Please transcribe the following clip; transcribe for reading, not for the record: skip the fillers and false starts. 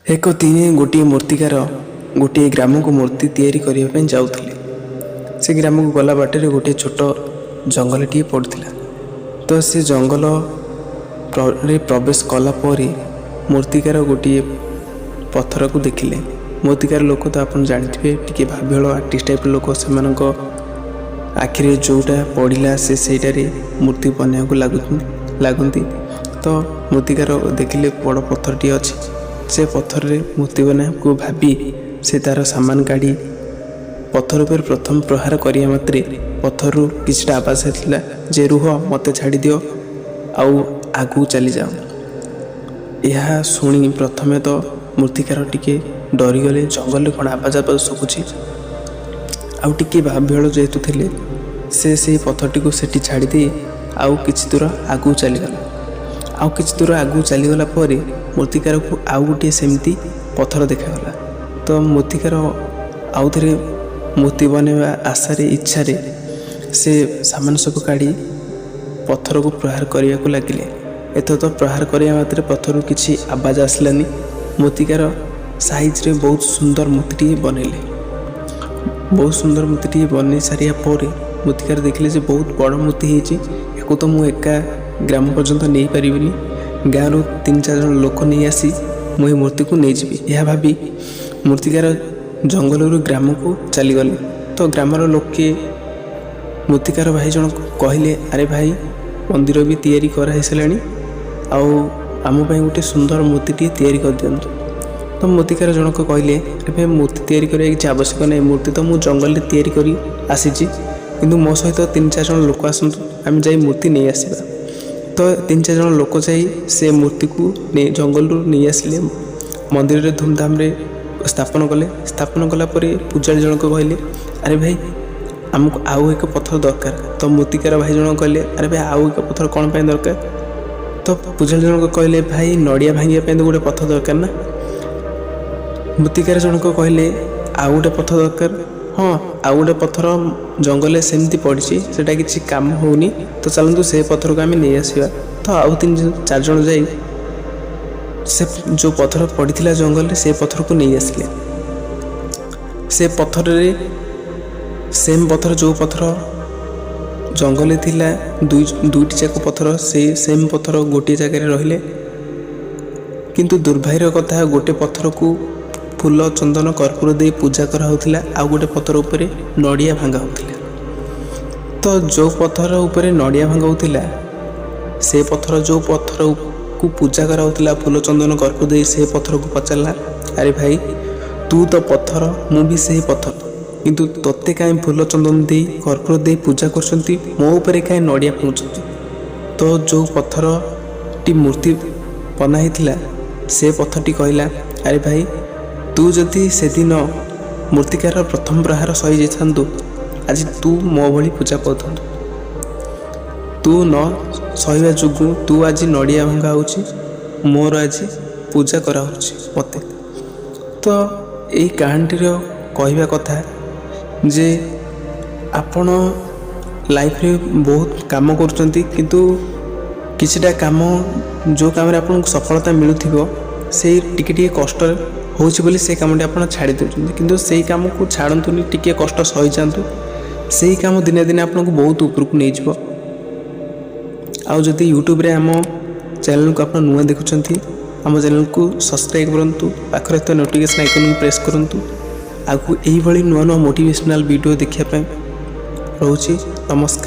एक दिन गोटे मूर्तिकार गोटे ग्राम को मूर्ति तैयारी करने जाऊले। से ग्राम को गला बाटे गोटे छोट जंगल टी पड़ता। तो से जंगल प्रवेश कलापर मूर्तिकार गोटे पत्थर को देखिले। मूर्तिकार लोक तो आप जानते टे भाविहल आर्टिस्ट टाइप लोक से आखिरे जोटा पड़ा से मूर्ति बनवाक लगती। तो मूर्तिकार देखिले बड़ पत्थरटी अच्छी। से पत्थर रे मूर्ति बना को भाभी से तार सामान काढ़ी पत्थर पर प्रथम प्रहार करिया मात्रे पत्थर रु किछटा आवाज होता जे रुह मते छाड़ी दियो आउ आगू चली जाओ। यह शुणी प्रथमे तो मूर्तिकार टिके डरी गले। जंगल कौन आवाज शुभुची आउ टिके भाविहल जेहेतु थे से पत्थरटी को सेठी छाड़ी दे आउ किछि दूर आगू चलीगला। आउ किछि दूर आगू चलीगला पर मूर्तिकार को आउ गोटे सेमती पत्थर देखागला। तो मूर्तिकार आउ थे मूर्ति बनवा आशारे इच्छारे से सामान सब काढ़ी पत्थर को प्रहार करने को लगिले। एथर तो प्रहार करने मात्र पत्थर किसी आवाज आसलानी। मूर्तिकार साइज रे बहुत सुंदर मूर्ति बनैले। बहुत सुंदर मूर्ति बन सारिया पर मूर्तिकार देखिले जे बहुत बड़ मूर्ति हो तो मु एका ग्राम पर्यंत नहीं पारिबिनी। गाँव रु 3-4 जन लोक नहीं आसी मुझे मूर्ति को नहीं जीवी यह भाभी मूर्तिकार जंगल रु ग्राम को चलीगले। तो ग्रामर लोके मूर्तिकार भाई जन कहले अरे भाई मंदिर भी तैयारी कराई सारे आम गोटे सुंदर मूर्ति तैयारी कर दिंतु। तो मूर्तिकार जनक कहले अरे भाई मूर्ति तैयारी करने किसी आवश्यक नहीं। मूर्ति तो मुझे जंगल तैयारी करी आसी किंतु मो सहित 3-4 जन लोक आसतु आम जाई मूर्ति नहीं आसवा। तो 3-4 जन लोक जाई से मूर्ति को जंगल नहीं आसिले मंदिर रे धूमधाम रे स्थापन कले। स्थापन कलापर पूजारी जनक कहले अरे भाई आमको आउ एक पत्थर दरकार। तो मूर्तिकार भाई जन कहले अरे भाई आउ एक पत्थर कौन पाई दरकार। तो पूजारी जनक कहले भाई नड़िया भांगे तो गोटे पत्थर दरकार ना। मूर्तिकार जनक कहले आउ गोटे पत्थर दरकार। हाँ आउ गोटे पत्थर जंगल सेमती पड़ी सेटा किसी काम होनी तो चलतु से पत्थर को आम नहीं आसवा। तो आउ 3-4 जन जाई से जो पत्थर पड़ा जंगल से पत्थर को नहीं आसिले। से पत्थर रे सेम पत्थर जो पत्थर जंगल थिला दुईटी जाक पत्थर से सेम पत्थर गोटे जगह रहिले। किंतु दुर्भाग्यर कथा गोटे पत्थर को फूल चंदन कर्पूर दे पूजा कराउथिला आउ गोटे पत्थर उपरे नड़िया भांगा होथिला। तो जो पत्थर उपरे नड़िया भांगा होथिला से पत्थर जो पत्थर को पूजा कराउथिला फूल चंदन कर्पूर दे से पत्थर को पचारला अरे भाई तू तो पत्थर मु भी से पत्थर किंतु तोते कहीं फूल चंदन दे कर्पूर दे पूजा करछंती मो उपरे कहीं नड़िया भांगुछंती। तो जो पत्थर टी मूर्ति बना हिथिला से पत्थर टी कहला अरे भाई तू जदि से दिन मूर्तिकार प्रथम प्रहार सही जाइथांतु आज तू मो भली पूजा पाउथांतु। तू न सहिबा जुगु तू आज नड़िया भंगा होची मोर आज पूजा करा होची मते। तो यही कहानी कहवा कथा जे आपण लाइफ रे बहुत काम करचंती किंतु किछटा काम जो काम रे आपन सफलता मिलुथिबो से टिके कष्ट होची बोली से कामटी आप छाड़ी देउछंती किंतु से काम को छाड़तुनी टिके कष्ट सही जातु से काम दिने दिने आपको बहुत उपरक नहीं जीवो। आउ जदि यूट्यूब रे आम चैनल को आप नुआ देखुछंती आम चैनल को सब्सक्राइब करंतु पाखरे तो नोटिफिकेशन आइकन को प्रेस करंतु आगु एही भली नुआ नुआ मोटिवेशनल वीडियो देखिया पे रहउची। नमस्कार।